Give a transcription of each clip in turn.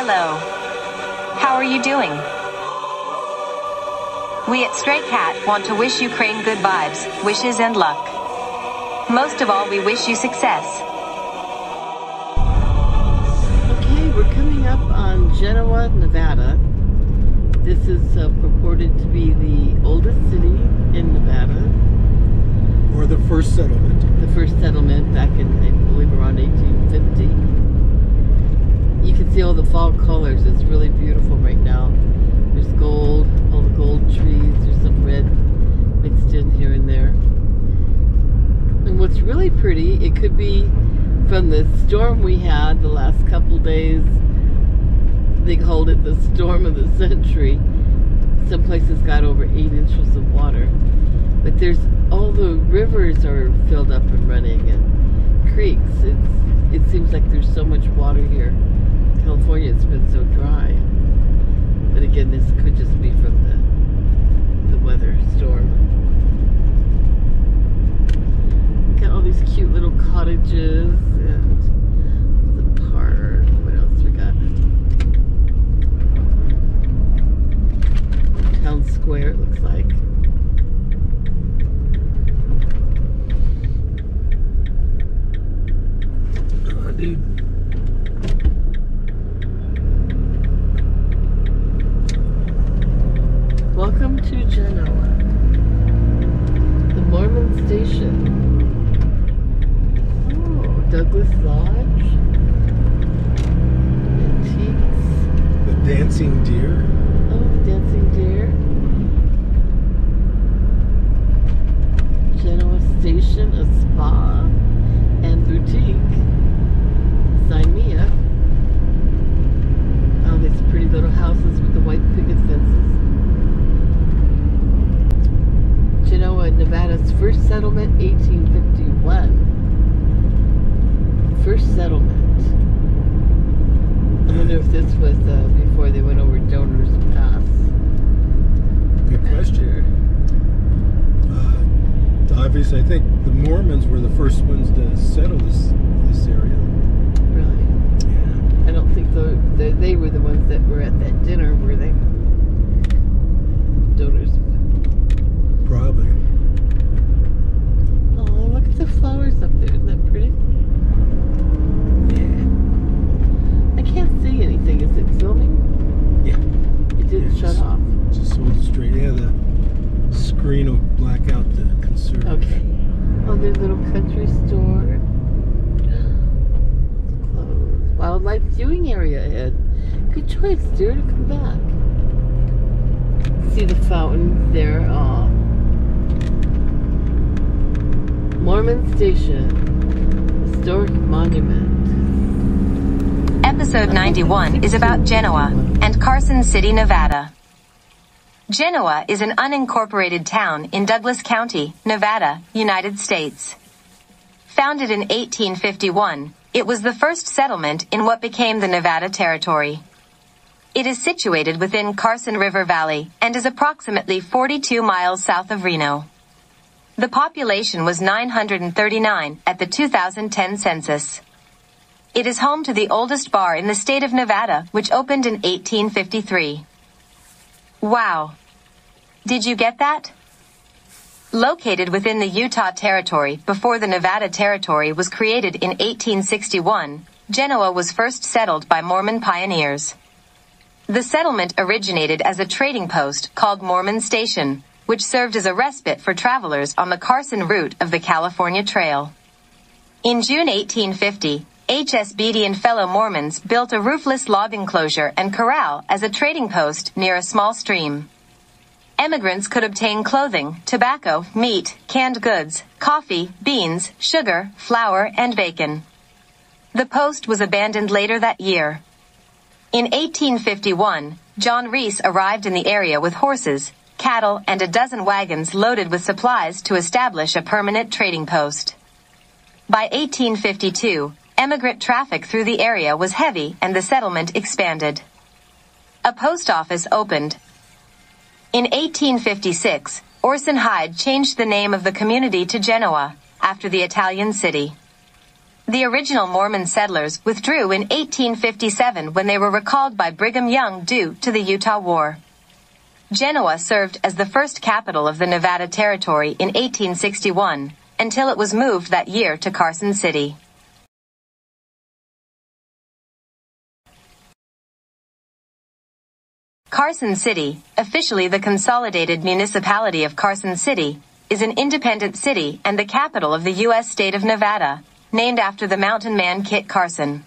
Hello. How are you doing? We at Stray Cat want to wish Ukraine good vibes, wishes and luck. Most of all, we wish you success. Okay, we're coming up on Genoa, Nevada. This is purported to be the oldest city in Nevada. Or the first settlement. The first settlement back in, I believe, around 1850. You can see all the fall colors. It's really beautiful right now. There's gold, all the gold trees. There's some red mixed in here and there. And what's really pretty, it could be from the storm we had the last couple days. They called it the storm of the century. Some places got over 8 inches of water. But there's all the rivers are filled up and running, and creeks. It seems like there's so much water here. California, it's been so dry. But again, this could just be from the weather storm. Got all these cute little cottages and the park. What else we got? Town square, it looks like. Dude. Welcome to Genoa, the Mormon Station. Oh, Douglas Lodge, antiques. The dancing deer. Oh, dancing deer. Genoa Station, a spa and boutique. Sign me up. Oh, these pretty little houses with the white picket fences. Genoa, Nevada's first settlement, 1851. First settlement. I wonder if this was before they went over Donor's Pass. Good question. Obviously, I think the Mormons were the first ones to settle this area. Really? Yeah. I don't think they were the ones that were at that dinner, were they? Donors. Probably. Oh, look at the flowers up there. Isn't that pretty? Yeah. I can't see anything. Is it filming? Yeah. It didn't shut off. Just hold it straight. Yeah, the screen will black out the conservative. Okay. Oh, there's a little country store. Closed. Wildlife viewing area ahead. Good choice, dear, to come back. See the fountain there. Aw. Mormon Station. Historic monument. Episode 91 is about Genoa and Carson City, Nevada. Genoa is an unincorporated town in Douglas County, Nevada, United States. Founded in 1851, it was the first settlement in what became the Nevada Territory. It is situated within Carson River Valley and is approximately 42 miles south of Reno. The population was 939 at the 2010 census. It is home to the oldest bar in the state of Nevada, which opened in 1853. Wow! Did you get that? Located within the Utah Territory before the Nevada Territory was created in 1861, Genoa was first settled by Mormon pioneers. The settlement originated as a trading post called Mormon Station, which served as a respite for travelers on the Carson route of the California Trail. In June 1850, H.S. Beatty and fellow Mormons built a roofless log enclosure and corral as a trading post near a small stream. Emigrants could obtain clothing, tobacco, meat, canned goods, coffee, beans, sugar, flour, and bacon. The post was abandoned later that year. In 1851, John Reese arrived in the area with horses, cattle, and a dozen wagons loaded with supplies to establish a permanent trading post. By 1852, emigrant traffic through the area was heavy and the settlement expanded. A post office opened. In 1856, Orson Hyde changed the name of the community to Genoa, after the Italian city. The original Mormon settlers withdrew in 1857 when they were recalled by Brigham Young due to the Utah War. Genoa served as the first capital of the Nevada Territory in 1861, until it was moved that year to Carson City. Carson City, officially the Consolidated Municipality of Carson City, is an independent city and the capital of the U.S. state of Nevada, named after the mountain man Kit Carson.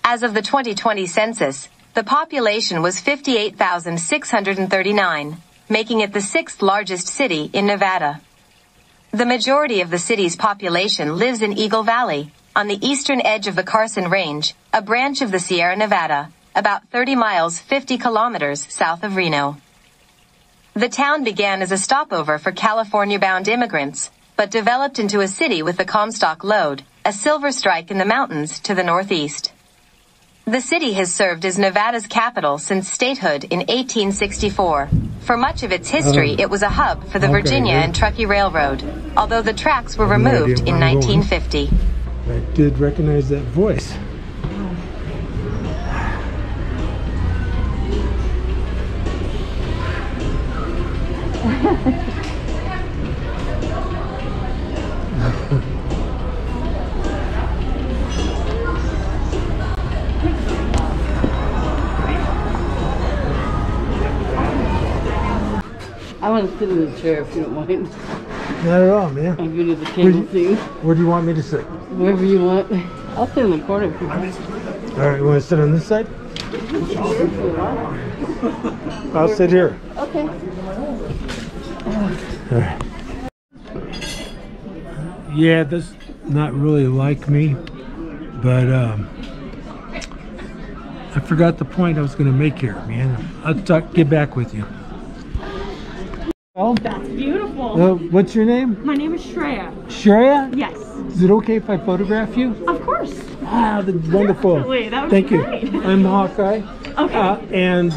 As of the 2020 census, the population was 58,639, making it the sixth largest city in Nevada. The majority of the city's population lives in Eagle Valley, on the eastern edge of the Carson Range, a branch of the Sierra Nevada, about 30 miles 50 kilometers south of Reno. The town began as a stopover for California-bound immigrants, but developed into a city with the Comstock Lode, a silver strike in the mountains to the northeast. The city has served as Nevada's capital since statehood in 1864. For much of its history, it was a hub for the Virginia and Truckee Railroad, although the tracks were removed in 1950. I did recognize that voice. I want to sit in the chair if you don't mind. Not at all, man. I'll give you the table thing. Where do you want me to sit? Wherever you want. I'll sit in the corner if you want. All right, you want to sit on this side? I'll sit here. Okay. All right. Yeah, that's not really like me, but I forgot the point I was going to make here, man. I'll get back with you. Oh, that's beautiful. What's your name? My name is Shreya. Shreya? Yes. Is it okay if I photograph you? Of course. Ah, that's wonderful. Definitely. That would Thank be you. great. I'm Hawkeye. Okay. And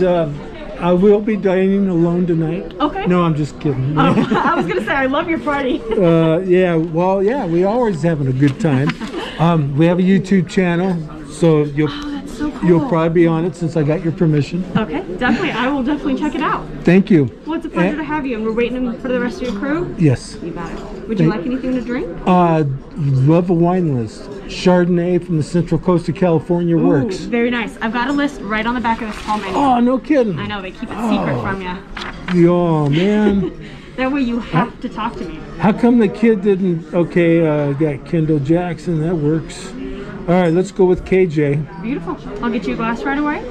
I will be dining alone tonight. Okay. No, I'm just kidding. I was going to say, I love your party. Yeah, well, yeah, we always having a good time. We have a YouTube channel, so you'll That's so cool. you'll probably be on it since I got your permission. Okay, definitely. I will definitely check it out. Thank you. Well, it's a pleasure to have you, and we're waiting for the rest of your crew. Yes. You got it. Would you like anything to drink? Love a wine list. Chardonnay from the Central Coast of California works. Ooh, very nice. I've got a list right on the back of this tall menu. Oh, no kidding. I know, they keep it secret from you. Oh, man. That way you have to talk to me. How come the kid didn't? Okay, got Kendall Jackson. That works. All right, let's go with KJ. Beautiful. I'll get you a glass right away.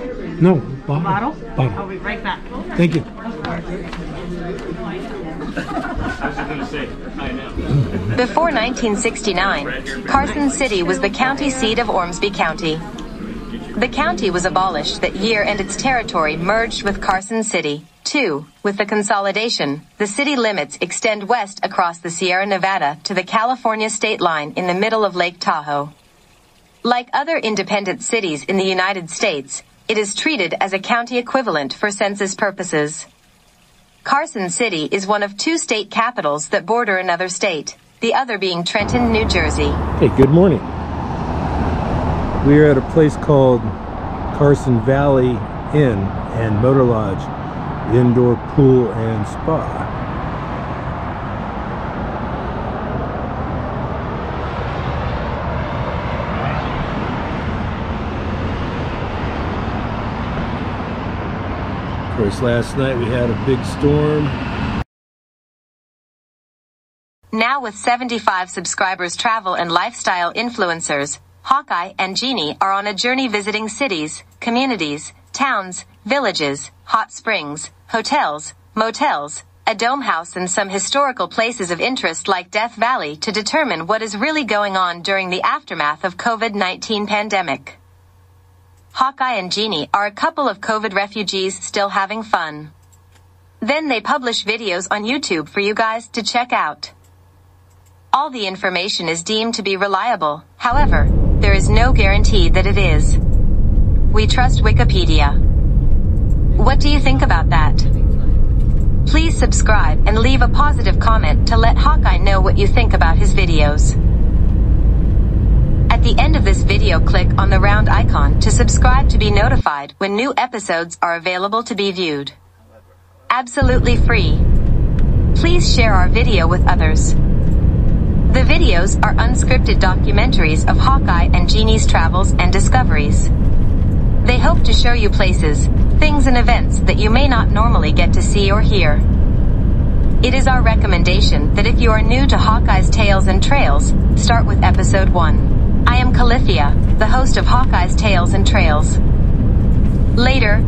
No, bottle. Bottle? Bottle. I'll be right back. Thank you. Before 1969, Carson City was the county seat of Ormsby County. The county was abolished that year and its territory merged with Carson City. Too, with the consolidation, the city limits extend west across the Sierra Nevada to the California state line in the middle of Lake Tahoe. Like other independent cities in the United States, it is treated as a county equivalent for census purposes. Carson City is one of two state capitals that border another state, the other being Trenton, New Jersey. Hey, good morning. We are at a place called Carson Valley Inn and Motor Lodge, indoor pool and spa. Of course, last night we had a big storm. Now with 75 subscribers, travel and lifestyle influencers, Hawkeye and Jeannie are on a journey visiting cities, communities, towns, villages, hot springs, hotels, motels, a dome house and some historical places of interest like Death Valley to determine what is really going on during the aftermath of COVID-19 pandemic. Hawkeye and Jeannie are a couple of COVID refugees still having fun. Then they publish videos on YouTube for you guys to check out. All the information is deemed to be reliable. However, there is no guarantee that it is. We trust Wikipedia. What do you think about that? Please subscribe and leave a positive comment to let Hawkeye know what you think about his videos. At At the end of this video, click on the round icon to subscribe to be notified when new episodes are available to be viewed. Absolutely free. Please share our video with others. The videos are unscripted documentaries of Hawkeye and Jeannie's travels and discoveries. They hope to show you places, things and events that you may not normally get to see or hear. It is our recommendation that if you are new to Hawkeye's Tales and Trails, start with episode 1. I am Califia, the host of Hawkeye's Tales and Trails. Later,